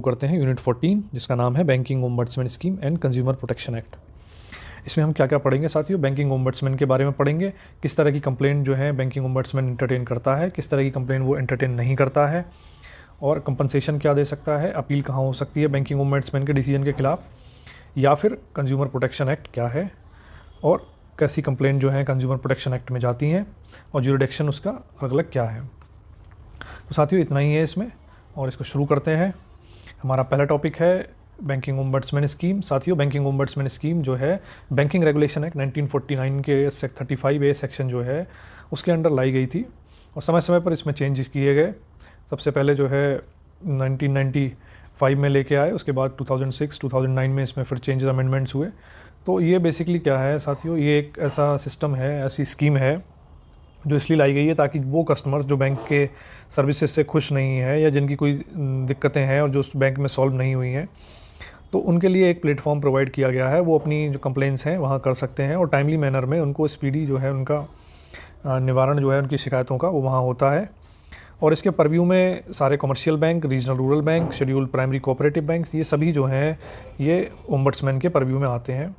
करते हैं यूनिट 14 जिसका नाम है banking ombudsman scheme and consumer protection act. इसमें हम क्या क्या पढ़ेंगे साथियों, बैंकिंग ओम्बड्समैन के बारे में पढ़ेंगे, किस तरह की कंप्लेंट जो है बैंकिंग ओम्बड्समैन एंटरटेन करता है, किस तरह की कंप्लेंट वो एंटरटेन नहीं करता है, और कंपनसेशन क्या दे सकता है, अपील कहाँ हो सकती है बैंकिंग ओम्बड्समैन के डिसीजन के खिलाफ, या फिर कंज्यूमर प्रोटेक्शन एक्ट क्या है और कैसी कंप्लेंट जो है कंज्यूमर प्रोटेक्शन एक्ट में जाती हैं और ज्यूरिडिक्शन उसका अलग अलग क्या है। तो साथियों इतना ही है इसमें, और इसको शुरू करते हैं। हमारा पहला टॉपिक है बैंकिंग ओम्बड्समैन स्कीम। साथियों बैंकिंग ओम्बड्समैन स्कीम जो है बैंकिंग रेगुलेशन एक्ट 1949 के 35A सेक्शन जो है उसके अंडर लाई गई थी और समय समय पर इसमें चेंज किए गए। सबसे पहले जो है 1995 में लेके आए, उसके बाद 2006 2009 में इसमें फिर चेंजेस अमेंडमेंट्स हुए। तो ये बेसिकली क्या है साथियों, ये एक ऐसा सिस्टम है, ऐसी स्कीम है जो इसलिए लाई गई है ताकि वो कस्टमर्स जो बैंक के सर्विसेज से खुश नहीं है या जिनकी कोई दिक्कतें हैं और जो उस बैंक में सॉल्व नहीं हुई हैं, तो उनके लिए एक प्लेटफॉर्म प्रोवाइड किया गया है। वो अपनी जो कंप्लेंट्स हैं वहाँ कर सकते हैं और टाइमली मैनर में उनको स्पीडी जो है उनका निवारण जो है उनकी शिकायतों का वो वहाँ होता है। और इसके परव्यू में सारे commercial bank, regional rural bank, scheduled primary cooperative bank, ये सभी जो हैं ये ओम्बड्समैन के परव्यू में आते हैं।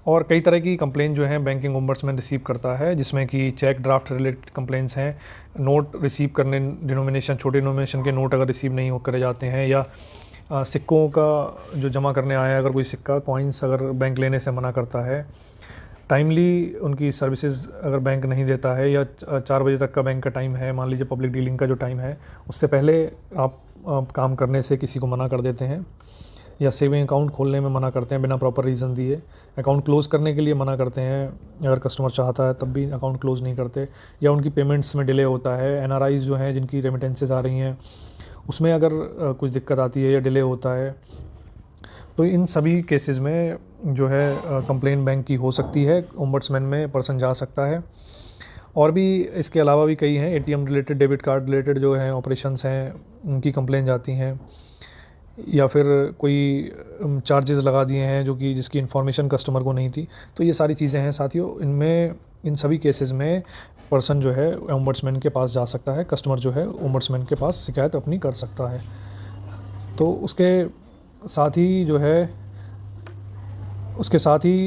और कई तरह की कंप्लेंट जो है बैंकिंग ओम्बड्समैन रिसीव करता है, जिसमें कि चेक ड्राफ्ट रिलेटेड कंप्लेंट्स हैं, नोट रिसीव करने, डिनोमिनेशन, छोटे डिनोमिनेशन के नोट अगर रिसीव नहीं हो करे जाते हैं, या सिक्कों का जो जमा करने आया है अगर कोई सिक्का कॉइन्स अगर बैंक लेने से मना करता है, टाइमली उनकी सर्विसेज अगर बैंक नहीं देता है, या 4 बजे तक का बैंक का टाइम है, मान लीजिए पब्लिक डीलिंग का जो टाइम है उससे पहले आप काम करने से किसी को मना कर देते हैं, या सेविंग अकाउंट खोलने में मना करते हैं बिना प्रॉपर रीज़न दिए, अकाउंट क्लोज़ करने के लिए मना करते हैं अगर कस्टमर चाहता है तब भी अकाउंट क्लोज़ नहीं करते, या उनकी पेमेंट्स में डिले होता है, एनआरआईज़ जो हैं जिनकी रेमिटेंसेस आ रही हैं उसमें अगर कुछ दिक्कत आती है या डिले होता है, तो इन सभी केसेस में जो है कंप्लेंट बैंक की हो सकती है, ओम्बड्समैन में पर्सन जा सकता है। और भी इसके अलावा भी कई हैं, ATM related, debit card related जो हैं ऑपरेशंस हैं उनकी कंप्लेंट जाती हैं, या फिर कोई चार्जेस लगा दिए हैं जो कि जिसकी इन्फॉर्मेशन कस्टमर को नहीं थी। तो ये सारी चीज़ें हैं साथियों, इनमें इन सभी केसेस में पर्सन जो है ओम्बड्समैन के पास जा सकता है, कस्टमर जो है ओम्बड्समैन के पास शिकायत अपनी कर सकता है। तो उसके साथ ही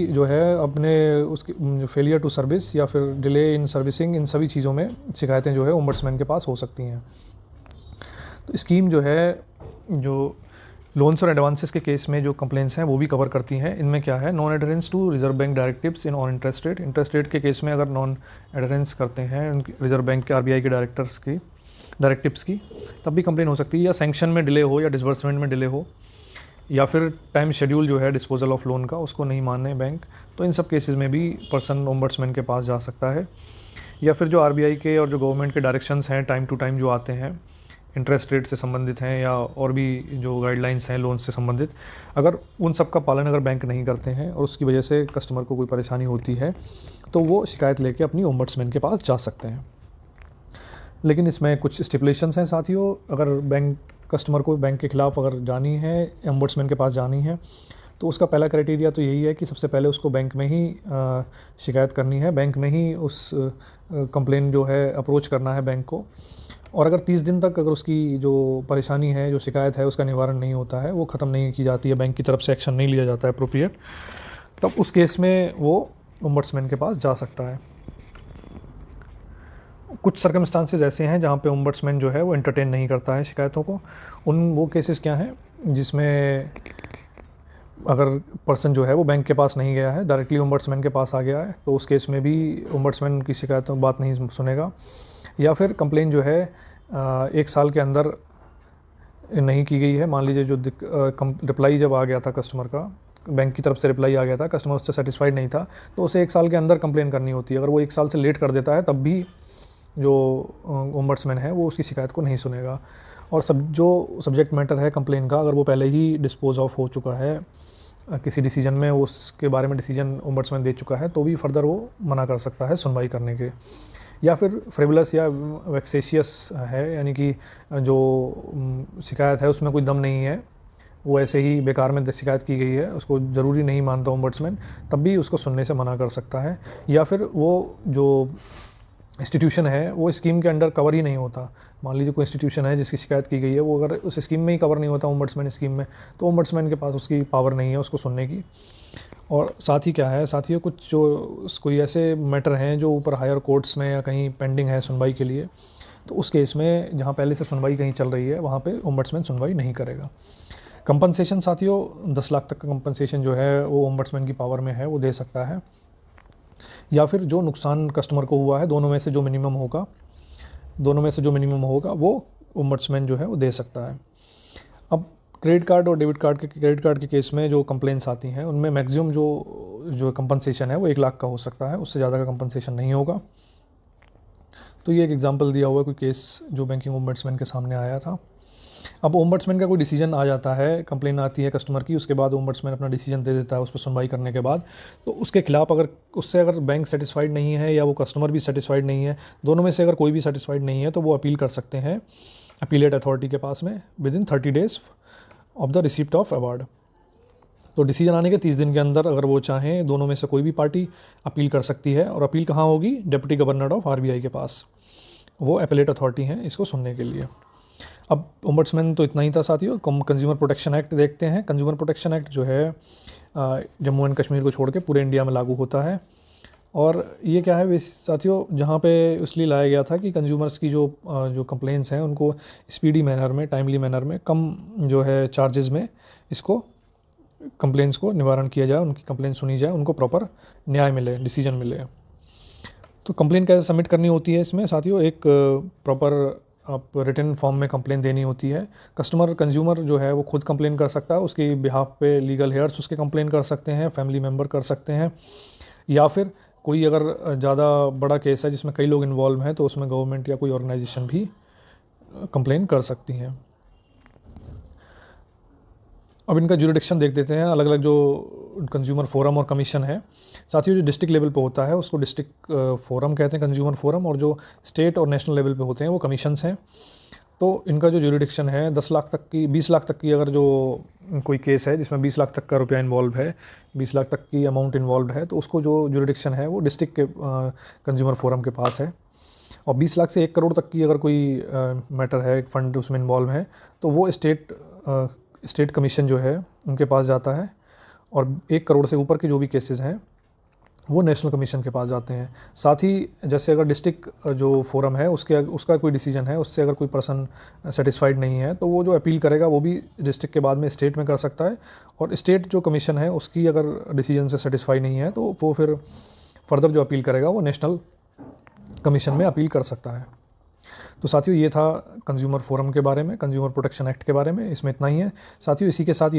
जो है अपने उसकी फेलियर टू सर्विस या फिर डिले इन सर्विसिंग, इन सभी चीज़ों में शिकायतें जो है ओम्बड्समैन के पास हो सकती हैं। तो स्कीम जो है जो लोन्स और एडवांसेस के केस में जो कंप्लेंट्स हैं वो भी कवर करती हैं। इनमें क्या है, non adherence to reserve bank directives in on interest rate के केस में अगर नॉन एडहेरेंस करते हैं उनकी रिजर्व बैंक के आरबीआई के डायरेक्टिव्स की तब भी कंप्लेन हो सकती है, या सैंक्शन में डिले हो या डिसबर्समेंट में डिले हो, या फिर टाइम शेड्यूल जो है डिस्पोजल ऑफ लोन का उसको नहीं माने बैंक, तो इन सब केसेस में भी पर्सन ओम्बड्समैन के पास जा सकता है। या फिर जो आरबीआई के और जो गवर्नमेंट के डायरेक्शंस हैं टाइम टू टाइम जो आते हैं इंटरेस्ट रेट से संबंधित हैं या और भी जो गाइडलाइंस हैं लोन से संबंधित, अगर उन सब का पालन अगर बैंक नहीं करते हैं और उसकी वजह से कस्टमर को कोई परेशानी होती है तो वो शिकायत लेके अपनी ओम्बड्समैन के पास जा सकते हैं। लेकिन इसमें कुछ स्टिपुलेशंस हैं साथियों, अगर कस्टमर को बैंक के ख़िलाफ़ अगर जानी है, ओम्बड्समैन के पास जानी है, तो उसका पहला क्राइटेरिया तो यही है कि सबसे पहले उसको बैंक में ही शिकायत करनी है, बैंक में ही उस कंप्लेन जो है अप्रोच करना है बैंक को। और अगर 30 दिन तक अगर उसकी जो परेशानी है, जो शिकायत है, उसका निवारण नहीं होता है, वो ख़त्म नहीं की जाती है, बैंक की तरफ से एक्शन नहीं लिया जाता है अप्रोप्रिएट, तब उस केस में वो ओम्बड्समैन के पास जा सकता है। कुछ सर्कमस्टांसेस ऐसे हैं जहाँ पे ओम्बड्समैन जो है वो एंटरटेन नहीं करता है शिकायतों को। वो केसेस क्या हैं जिसमें अगर पर्सन जो है वो बैंक के पास नहीं गया है, डायरेक्टली ओम्बड्समैन के पास आ गया है, तो उस केस में भी ओम्बड्समैन की शिकायतों बात नहीं सुनेगा। या फिर कंप्लेन जो है 1 साल के अंदर नहीं की गई है, मान लीजिए जो रिप्लाई जब आ गया था कस्टमर का, बैंक की तरफ से रिप्लाई आ गया था, कस्टमर उससे सेटिस्फाइड नहीं था, तो उसे 1 साल के अंदर कंप्लेन करनी होती है। अगर वो 1 साल से लेट कर देता है तब भी जो ओम्बड्समैन है वो उसकी शिकायत को नहीं सुनेगा। और जो सब्जेक्ट मैटर है कंप्लेन का, अगर वो पहले ही डिस्पोज ऑफ हो चुका है किसी डिसीजन में, उसके बारे में डिसीजन ओम्बड्समैन दे चुका है, तो भी फर्दर वो मना कर सकता है सुनवाई करने के। या फिर फ्रिवलस या वेक्सेशियस है, यानी कि जो शिकायत है उसमें कोई दम नहीं है, वो ऐसे ही बेकार में शिकायत की गई है, उसको ज़रूरी नहीं मानता ओम्बड्समैन, तब भी उसको सुनने से मना कर सकता है। या फिर वो जो इंस्टीट्यूशन है वो स्कीम के अंडर कवर ही नहीं होता। मान लीजिए कोई इंस्टीट्यूशन है जिसकी शिकायत की गई है, वो अगर उस स्कीम में ही कवर नहीं होता ओम्बड्समैन स्कीम में, तो ओम्बड्समैन के पास उसकी पावर नहीं है उसको सुनने की। और साथ ही क्या है, साथियों, कुछ जो कोई ऐसे मैटर हैं जो ऊपर हायर कोर्ट्स में या कहीं पेंडिंग है सुनवाई के लिए, तो उस केस में जहाँ पहले से सुनवाई कहीं चल रही है वहाँ पे ओम्बड्समैन सुनवाई नहीं करेगा। कंपनसेशन साथियों, 10 लाख तक का कंपनसेशन जो है वो ओम्बड्समैन की पावर में है, वो दे सकता है। या फिर जो नुकसान कस्टमर को हुआ है, दोनों में से जो मिनिमम होगा वो ओम्बड्समैन जो है वो दे सकता है। अब क्रेडिट कार्ड और डेबिट कार्ड क्रेडिट कार्ड के केस में जो कंप्लेंट्स आती हैं उनमें मैक्सिमम जो कंपनसेशन है वो 1 लाख का हो सकता है, उससे ज़्यादा का कंपनसेशन नहीं होगा। तो ये एक एग्जांपल दिया हुआ है कोई केस जो बैंकिंग ओम्बड्समैन के सामने आया था। अब ओम्बड्समैन का कोई डिसीजन आ जाता है, कंप्लेन आती है कस्टमर की, उसके बाद ओम्बड्समैन अपना डिसीजन दे देता है उस पर सुनवाई करने के बाद। तो उसके खिलाफ अगर बैंक सेटिस्फाइड नहीं है या वो कस्टमर भी सेटिस्फाइड नहीं है, दोनों में से अगर कोई भी सेटिस्फाइड नहीं है, तो वो अपील कर सकते हैं अपीलेट अथॉरिटी के पास में within 30 days of the receipt of award. तो डिसीजन आने के 30 दिन के अंदर अगर वो चाहें, दोनों में से कोई भी पार्टी अपील कर सकती है। और अपील कहाँ होगी? डिप्टी गवर्नर ऑफ RBI के पास, वो अपीलेट अथॉरिटी हैं इसको सुनने के लिए। अब ओम्बड्समैन तो इतना ही था साथियों। कंज्यूमर प्रोटेक्शन एक्ट देखते हैं। कंज्यूमर प्रोटेक्शन एक्ट जो है जम्मू एंड कश्मीर को छोड़ के पूरे इंडिया में लागू होता है। और ये क्या है साथियों, जहाँ पे इसलिए लाया गया था कि कंज्यूमर्स की जो कंप्लेंट्स हैं उनको स्पीडी मैनर में, टाइमली मैनर में, कम जो है चार्जेस में इसको कंप्लेंट्स को निवारण किया जाए, उनकी कंप्लेंट सुनी जाए, उनको प्रॉपर न्याय मिले, डिसीजन मिले। तो कंप्लेंट कैसे सबमिट करनी होती है इसमें साथियों? एक प्रॉपर आप रिटन फॉर्म में कंप्लेन देनी होती है। कंज्यूमर जो है वो खुद कंप्लेन कर सकता है, उसकी बिहाफ पे लीगल हेयर्स उसके कंप्लेन कर सकते हैं, फैमिली मेम्बर कर सकते हैं, या फिर कोई अगर ज़्यादा बड़ा केस है जिसमें कई लोग इन्वॉल्व हैं तो उसमें गवर्नमेंट या कोई ऑर्गेनाइजेशन भी कंप्लेन कर सकती हैं। अब इनका ज्यूरिडिक्शन देख देते हैं। अलग अलग जो कंज्यूमर फोरम और कमीशन है साथियों, जो डिस्ट्रिक्ट लेवल पे होता है उसको डिस्ट्रिक्ट फोरम कहते हैं, कंज्यूमर फोरम, और जो स्टेट और नेशनल लेवल पे होते हैं वो कमीशंस हैं। तो इनका जो ज्यूरिडिक्शन है 10 लाख तक की, 20 लाख तक की अगर जो कोई केस है जिसमें 20 लाख तक का रुपया इन्वॉल्व है, 20 लाख तक की अमाउंट इन्वॉल्व है, तो उसको जो ज्यूरिडिक्शन है वो डिस्ट्रिक्ट के कंज्यूमर फोरम के पास है। और 20 लाख से 1 करोड़ तक की अगर कोई मैटर है, एक फंड उसमें इन्वॉल्व है, तो वो स्टेट कमीशन जो है उनके पास जाता है। और 1 करोड़ से ऊपर के जो भी केसेस हैं वो नेशनल कमीशन के पास जाते हैं। साथ ही जैसे अगर डिस्ट्रिक्ट जो फोरम है उसका कोई डिसीजन है, उससे अगर कोई पर्सन सेटिस्फाइड नहीं है, तो वो जो अपील करेगा वो भी डिस्ट्रिक्ट के बाद में स्टेट में कर सकता है। और स्टेट जो कमीशन है उसकी अगर डिसीजन से सेटिस्फाई नहीं है तो वो फिर फर्दर जो अपील करेगा वो नेशनल कमीशन में अपील कर सकता है। तो साथियों ये था कंज्यूमर फोरम के बारे में, कंज्यूमर प्रोटेक्शन एक्ट के बारे में। इसमें इतना ही है साथियों। इसी के साथ